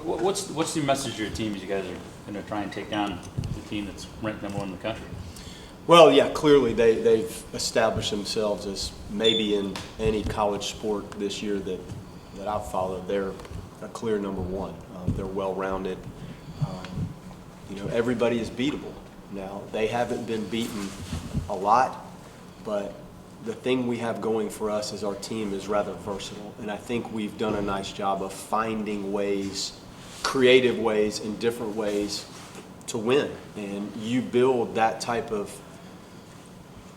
What's the message to your team as you guys are going to try and take down the team that's ranked number one in the country? Well, yeah, clearly they've established themselves as maybe in any college sport this year that I've followed, they're a clear number one. They're well-rounded. Everybody is beatable. Now, they haven't been beaten a lot, but the thing we have going for us is our team is rather versatile, and I think we've done a nice job of finding ways, creative ways and different ways to win. And you build that type of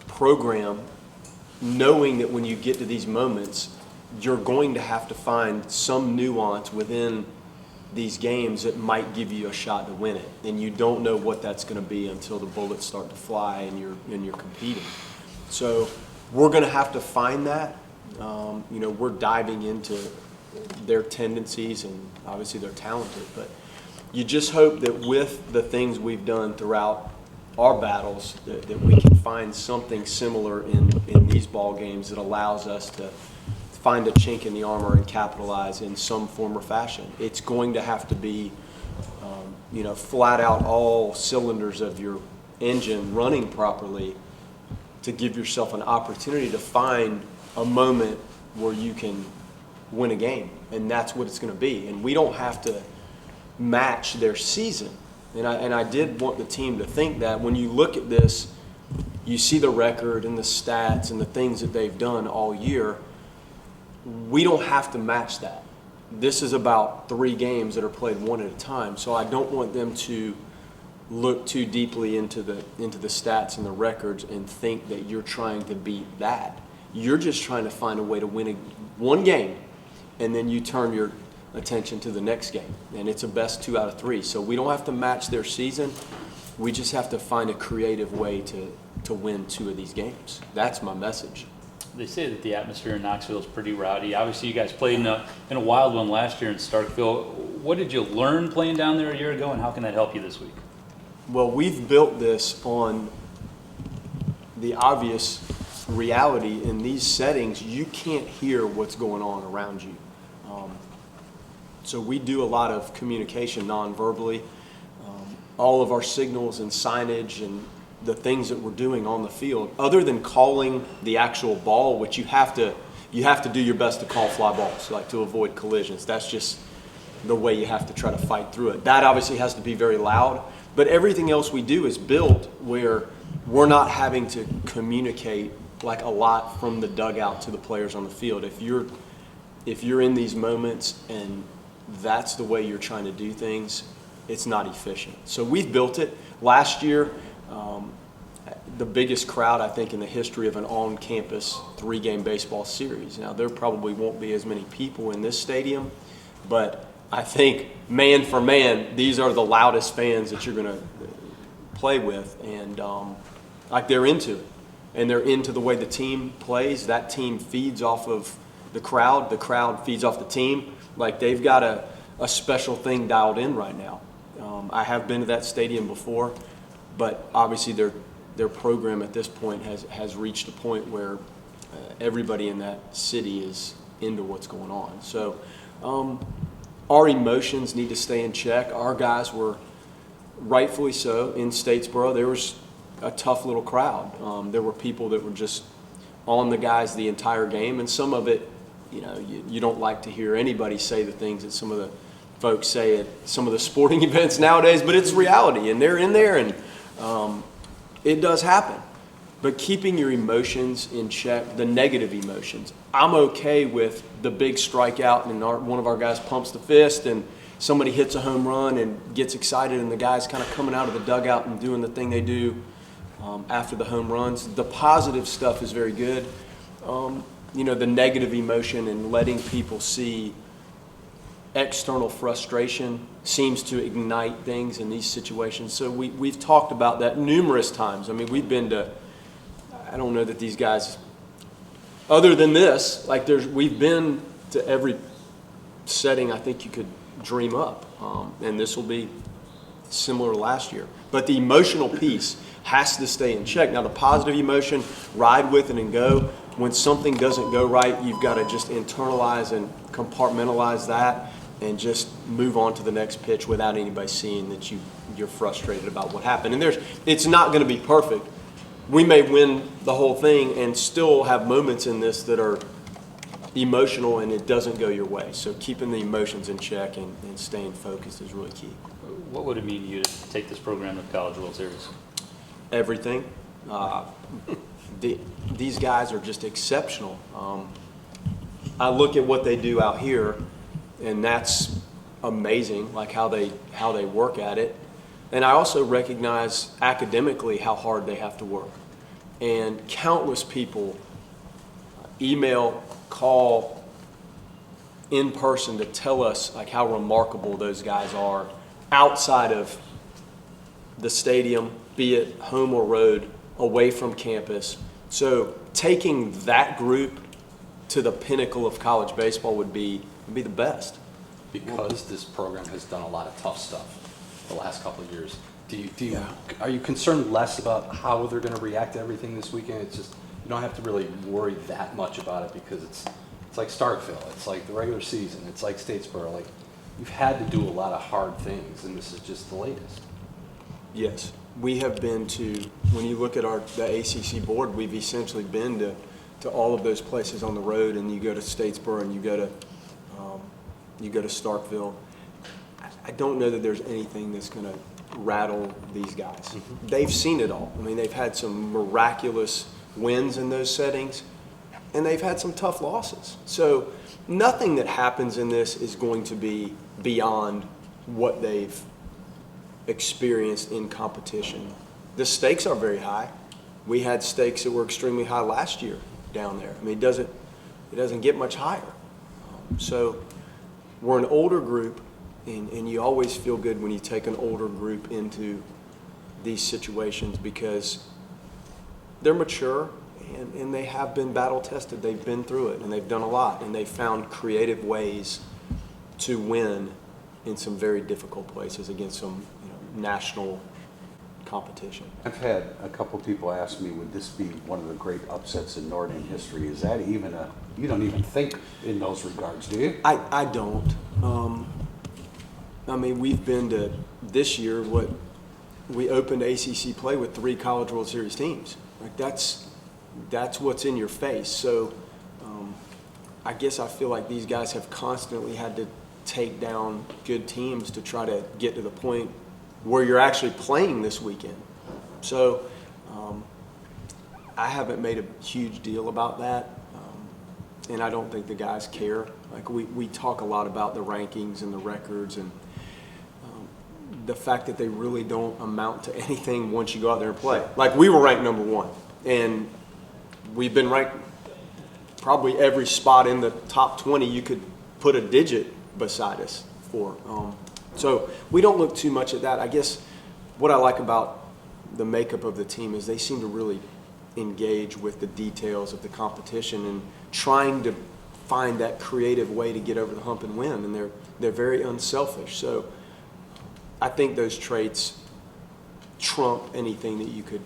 program knowing that when you get to these moments, you're going to have to find some nuance within these games that might give you a shot to win it. And you don't know what that's going to be until the bullets start to fly and you're competing. So we're going to have to find that. We're diving into their tendencies, and obviously they're talented, but you just hope that with the things we've done throughout our battles that we can find something similar in these ball games that allows us to find a chink in the armor and capitalize in some form or fashion. It's going to have to be, flat out all cylinders of your engine running properly to give yourself an opportunity to find a moment where you can win a game. And that's what it's going to be. And we don't have to match their season. And I did want the team to think that when you look at this, you see the record and the stats and the things that they've done all year. We don't have to match that. This is about 3 games that are played one at a time. So I don't want them to look too deeply into the stats and the records and think that you're trying to beat that. You're just trying to find a way to win one game, and then you turn your attention to the next game. And it's a best 2 out of 3. So we don't have to match their season. We just have to find a creative way to win 2 of these games. That's my message. They say that the atmosphere in Knoxville is pretty rowdy. Obviously, you guys played in a wild one last year in Starkville. What did you learn playing down there a year ago, and how can that help you this week? Well, we've built this on the obvious reality in these settings. You can't hear what's going on around you. So we do a lot of communication non-verbally. All of our signals and signage and the things that we're doing on the field, other than calling the actual ball, which you have to do your best to call fly balls, like to avoid collisions. That's just the way you have to try to fight through it. That obviously has to be very loud, but everything else we do is built where we're not having to communicate like a lot from the dugout to the players on the field. If you're in these moments and that's the way you're trying to do things, it's not efficient. So we've built it. Last year, the biggest crowd, I think, in the history of an on-campus 3-game baseball series. Now, there probably won't be as many people in this stadium, but I think man for man, these are the loudest fans that you're going to play with, and they're into it. And they're into the way the team plays. That team feeds off of the crowd feeds off the team. Like, they've got a special thing dialed in right now. I have been to that stadium before, but obviously their program at this point has reached a point where everybody in that city is into what's going on. So our emotions need to stay in check. Our guys were rightfully so in Statesboro. There was a tough little crowd. There were people that were just on the guys the entire game, and some of it, you don't like to hear anybody say the things that some of the folks say at some of the sporting events nowadays, but it's reality, and they're in there, and it does happen. But keeping your emotions in check, the negative emotions. I'm okay with the big strikeout and one of our guys pumps the fist and somebody hits a home run and gets excited and the guys kind of coming out of the dugout and doing the thing they do after the home runs. The positive stuff is very good. The negative emotion and letting people see external frustration seems to ignite things in these situations. So we've talked about that numerous times. I mean, we've been to, I don't know that these guys, other than this, we've been to every setting I think you could dream up. And this will be similar to last year. But the emotional piece has to stay in check. Now, the positive emotion, ride with it and go. When something doesn't go right, you've got to just internalize and compartmentalize that and just move on to the next pitch without anybody seeing that you're frustrated about what happened. And it's not going to be perfect. We may win the whole thing and still have moments in this that are emotional and it doesn't go your way. So keeping the emotions in check and staying focused is really key. What would it mean to you to take this program to the College World Series? Everything. These guys are just exceptional. I look at what they do out here, and that's amazing, like how they work at it. And I also recognize academically how hard they have to work. And countless people email, call, in person to tell us like how remarkable those guys are outside of the stadium, be it home or road, away from campus. So taking that group to the pinnacle of college baseball would be the best. Because this program has done a lot of tough stuff the last couple of years. Yeah. Are you concerned less about how they're going to react to everything this weekend? It's just, you don't have to really worry that much about it because it's like Starkville, it's like the regular season, it's like Statesboro. Like, you've had to do a lot of hard things, and this is just the latest. Yes, we have been to, when you look at the ACC board, we've essentially been to all of those places on the road, and you go to Statesboro and you go to Starkville. I don't know that there's anything that's going to rattle these guys. Mm-hmm. They've seen it all. I mean, they've had some miraculous wins in those settings, and they've had some tough losses. So nothing that happens in this is going to be beyond what they've experienced in competition. The stakes are very high. We had stakes that were extremely high last year down there. I mean, it doesn't get much higher. So we're an older group, and you always feel good when you take an older group into these situations because they're mature and they have been battle tested. They've been through it and they've done a lot, and they've found creative ways to win in some very difficult places against some national competition. I've had a couple people ask me, would this be one of the great upsets in Notre Dame history? Is that even you don't even think in those regards, do you? I don't. I mean, we've been to, this year, we opened ACC play with 3 College World Series teams. Like that's what's in your face. So I guess I feel like these guys have constantly had to take down good teams to try to get to the point where you're actually playing this weekend. So I haven't made a huge deal about that, and I don't think the guys care. Like we talk a lot about the rankings and the records and the fact that they really don't amount to anything once you go out there and play. Like we were ranked number 1, and we've been ranked probably every spot in the top 20 you could put a digit beside us for. So we don't look too much at that. I guess what I like about the makeup of the team is they seem to really engage with the details of the competition and trying to find that creative way to get over the hump and win. And they're very unselfish. So I think those traits trump anything that you could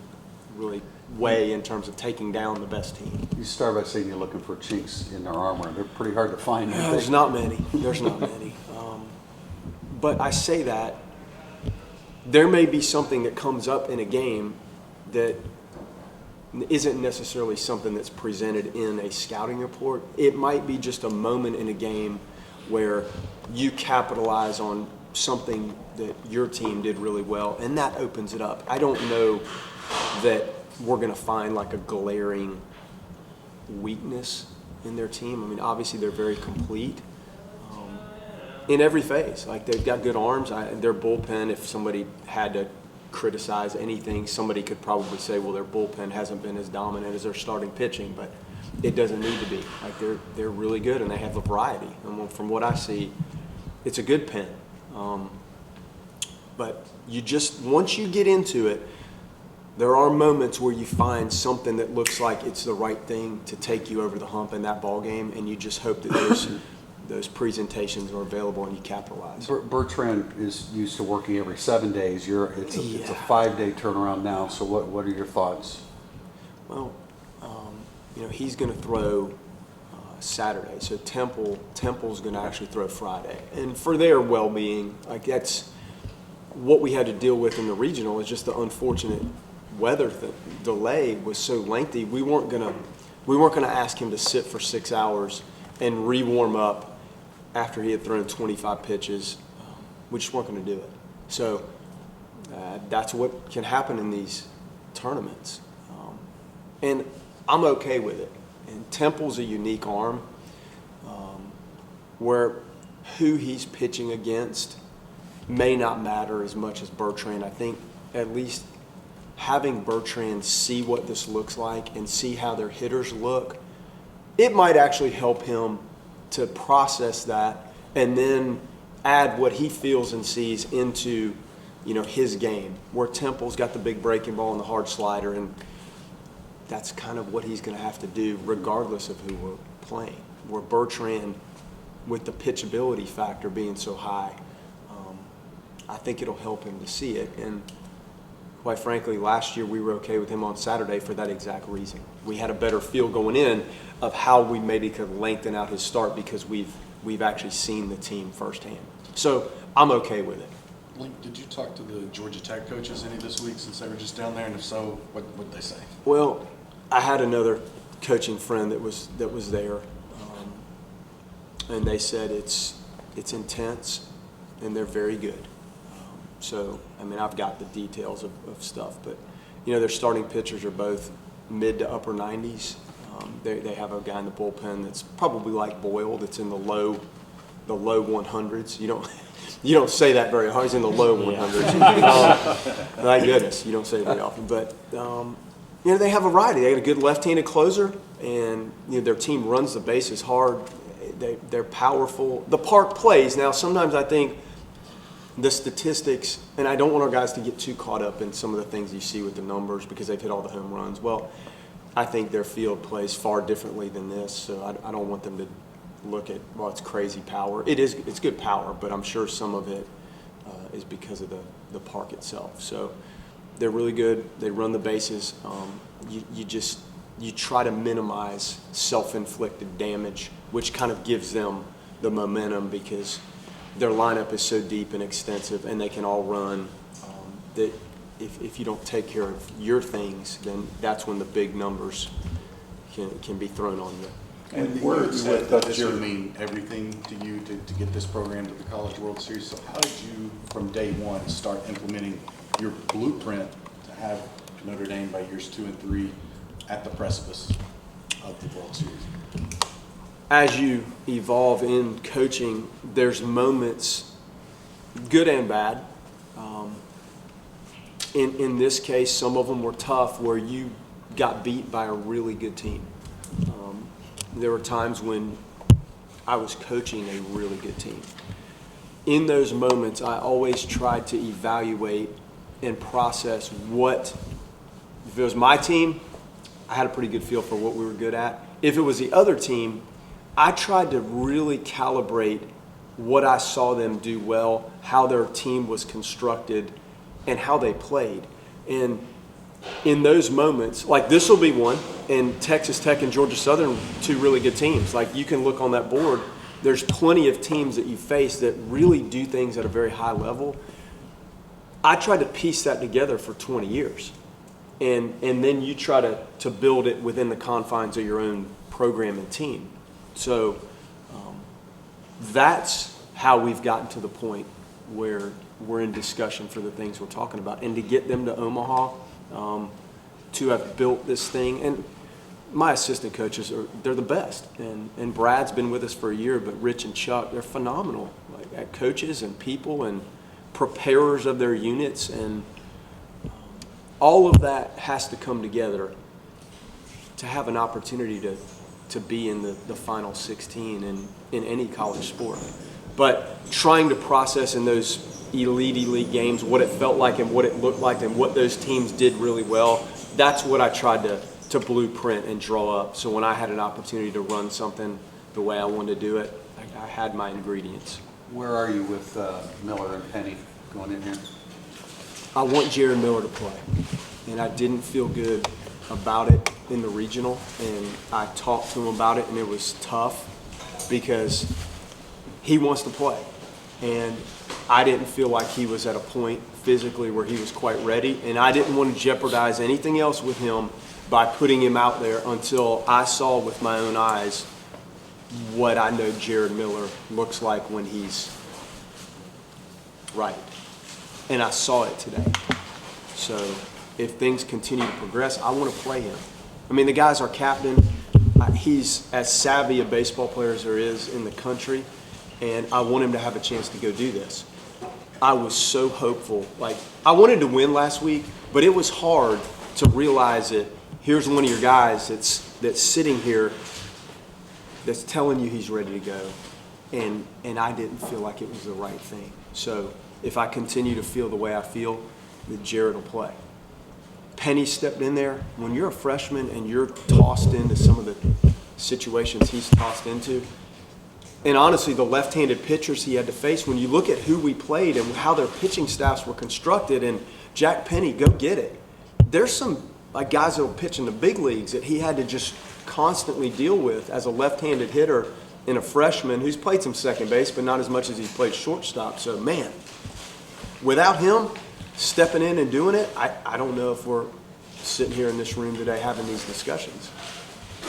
really weigh in terms of taking down the best team. You start by saying you're looking for chinks in their armor. They're pretty hard to find. There's not many. There's not many. But I say that there may be something that comes up in a game that isn't necessarily something that's presented in a scouting report. It might be just a moment in a game where you capitalize on something that your team did really well, and that opens it up. I don't know that we're going to find like a glaring weakness in their team. I mean, obviously they're very complete in every phase. Like they've got good arms. Their bullpen, if somebody had to criticize anything, somebody could probably say, well, their bullpen hasn't been as dominant as their starting pitching, but it doesn't need to be. Like they're really good, and they have a variety. And from what I see, it's a good pen. But once you get into it, there are moments where you find something that looks like it's the right thing to take you over the hump in that ball game, and you just hope that those presentations are available and you capitalize. Bertrand is used to working every 7 days. It's a 5-day turnaround now. So what are your thoughts? Well, he's going to throw Saturday. So Temple's going to actually throw Friday. And for their well-being, like that's what we had to deal with in the regional is just the unfortunate weather delay was so lengthy. We weren't going to ask him to sit for 6 hours and re-warm up after he had thrown 25 pitches. We just weren't going to do it. So that's what can happen in these tournaments. And I'm okay with it. And Temple's a unique arm where who he's pitching against may not matter as much as Bertrand. I think at least having Bertrand see what this looks like and see how their hitters look, it might actually help him to process that and then add what he feels and sees into, his game, where Temple's got the big breaking ball and the hard slider, and that's kind of what he's going to have to do regardless of who we're playing. Where Bertrand, with the pitchability factor being so high, I think it'll help him to see it. And quite frankly, last year we were okay with him on Saturday for that exact reason. We had a better feel going in of how we maybe could lengthen out his start because we've actually seen the team firsthand. So I'm okay with it. Link, did you talk to the Georgia Tech coaches any this week since they were just down there? And if so, what did they say? Well, I had another coaching friend that was there, and they said it's intense and they're very good. So, I've got the details of stuff, but, their starting pitchers are both mid to upper 90s. They have a guy in the bullpen that's probably like Boyle, that's in the low 100s. You don't say that very hard. He's in the low 100s. Thank goodness, you don't say it very often. But, they have a variety. They got a good left-handed closer, and their team runs the bases hard. They're powerful. The park plays. Now, sometimes I think the statistics, and I don't want our guys to get too caught up in some of the things you see with the numbers because they've hit all the home runs. Well, I think their field plays far differently than this, so I don't want them to look at, well, it's crazy power. It's good power, but I'm sure some of it is because of the park itself. So they're really good. They run the bases. You try to minimize self-inflicted damage, which kind of gives them the momentum because their lineup is so deep and extensive, and they can all run. That if you don't take care of your things, then that's when the big numbers can be thrown on you. And you said that this would mean everything to you to get this program to the College World Series. So how did you, from day one, start implementing your blueprint to have Notre Dame by years 2 and 3 at the precipice of the World Series? As you evolve in coaching, there's moments, good and bad. In this case, some of them were tough where you got beat by a really good team. There were times when I was coaching a really good team. In those moments, I always tried to evaluate and process if it was my team, I had a pretty good feel for what we were good at. If it was the other team, I tried to really calibrate what I saw them do well, how their team was constructed, and how they played. And in those moments, like this will be one, and Texas Tech and Georgia Southern, 2 really good teams. Like you can look on that board, there's plenty of teams that you face that really do things at a very high level. I tried to piece that together for 20 years. And then you try to build it within the confines of your own program and team. So that's how we've gotten to the point where we're in discussion for the things we're talking about. And to get them to Omaha, to have built this thing. And my assistant coaches, they're the best. And Brad's been with us for a year, but Rich and Chuck, they're phenomenal at coaches and people and preparers of their units. And all of that has to come together to have an opportunity to be in the final 16 in any college sport. But trying to process in those elite games what it felt like and what it looked like and what those teams did really well, that's what I tried to blueprint and draw up. So when I had an opportunity to run something the way I wanted to do it, I had my ingredients. Where are you with Miller and Penny going in here? I want Jared Miller to play, and I didn't feel good about it. in the regional, and I talked to him about it, and it was tough because he wants to play. And I didn't feel like he was at a point physically where he was quite ready, and I didn't want to jeopardize anything else with him by putting him out there until I saw with my own eyes what I know Jared Miller looks like when he's right. And I saw it today. So if things continue to progress, I want to play him. I mean, the guy's our captain. He's as savvy a baseball player as there is in the country, and I want him to have a chance to go do this. I was so hopeful. Like, I wanted to win last week, but it was hard to realize that here's one of your guys that's sitting here that's telling you he's ready to go, and I didn't feel like it was the right thing. So if I continue to feel the way I feel, that Jared will play. Penny stepped in there. When you're a freshman and you're tossed into some of the situations he's tossed into, and honestly, the left-handed pitchers he had to face, when you look at who we played and how their pitching staffs were constructed, and Jack Penny, go get it. There's some guys that will pitch in the big leagues that he had to just constantly deal with as a left-handed hitter and a freshman who's played some second base, but not as much as he's played shortstop. So, man, without him stepping in and doing it, I don't know if we're sitting here in this room today having these discussions.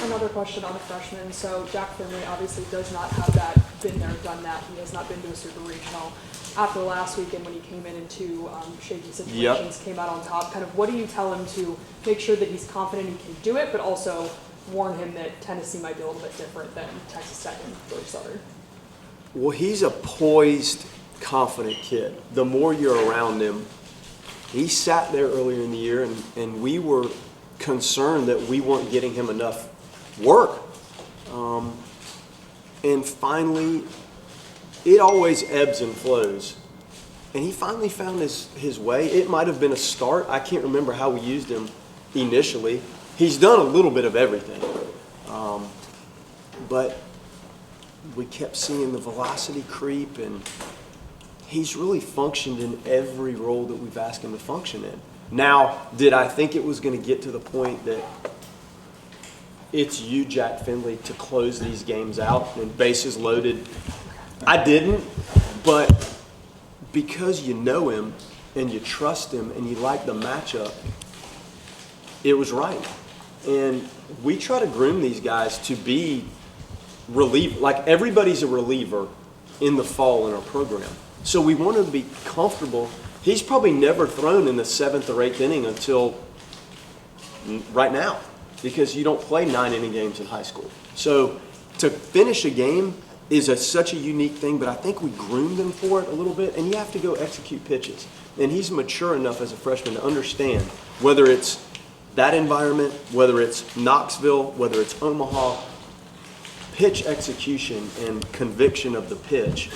Another question on the freshmen. So Jack Findlay obviously does not have that been there, done that. He has not been to a super regional. After last weekend when he came in into shaky situations, came out on top, kind of what do you tell him to make sure that he's confident he can do it, but also warn him that Tennessee might be a little bit different than Texas Tech and Georgia Southern? Well, he's a poised, confident kid. The more you're around him, he sat there earlier in the year, and we were concerned that we weren't getting him enough work. And finally, it always ebbs and flows. And he finally found his way. It might have been a start. I can't remember how we used him initially. He's done a little bit of everything. But we kept seeing the velocity creep, and he's really functioned in every role that we've asked him to function in. Now, did I think it was going to get to the point that it's you, Jack Findlay, to close these games out and bases loaded? I didn't, but because you know him and you trust him and you like the matchup, it was right. And we try to groom these guys to be reliever. Like, everybody's a reliever in the fall in our program. So we want him to be comfortable. He's probably never thrown in the 7th or 8th inning until right now, because you don't play 9-inning games in high school. So to finish a game is such a unique thing, but I think we groomed him for it a little bit, and you have to go execute pitches. And he's mature enough as a freshman to understand whether it's that environment, whether it's Knoxville, whether it's Omaha, pitch execution and conviction of the pitch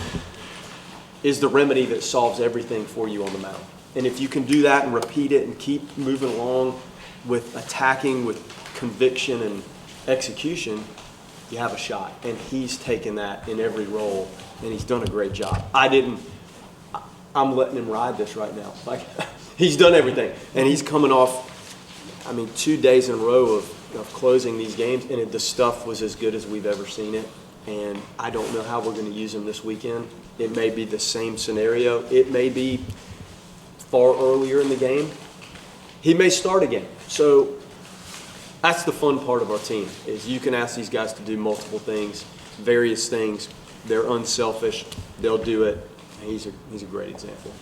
is the remedy that solves everything for you on the mound. And if you can do that and repeat it and keep moving along with attacking with conviction and execution, you have a shot. And he's taken that in every role, and he's done a great job. I'm letting him ride this right now. Like, he's done everything. And he's coming off, 2 days in a row of closing these games, and the stuff was as good as we've ever seen it. And I don't know how we're going to use him this weekend. It may be the same scenario. It may be far earlier in the game. He may start again. So that's the fun part of our team, is you can ask these guys to do multiple things, various things. They're unselfish. They'll do it. He's a great example.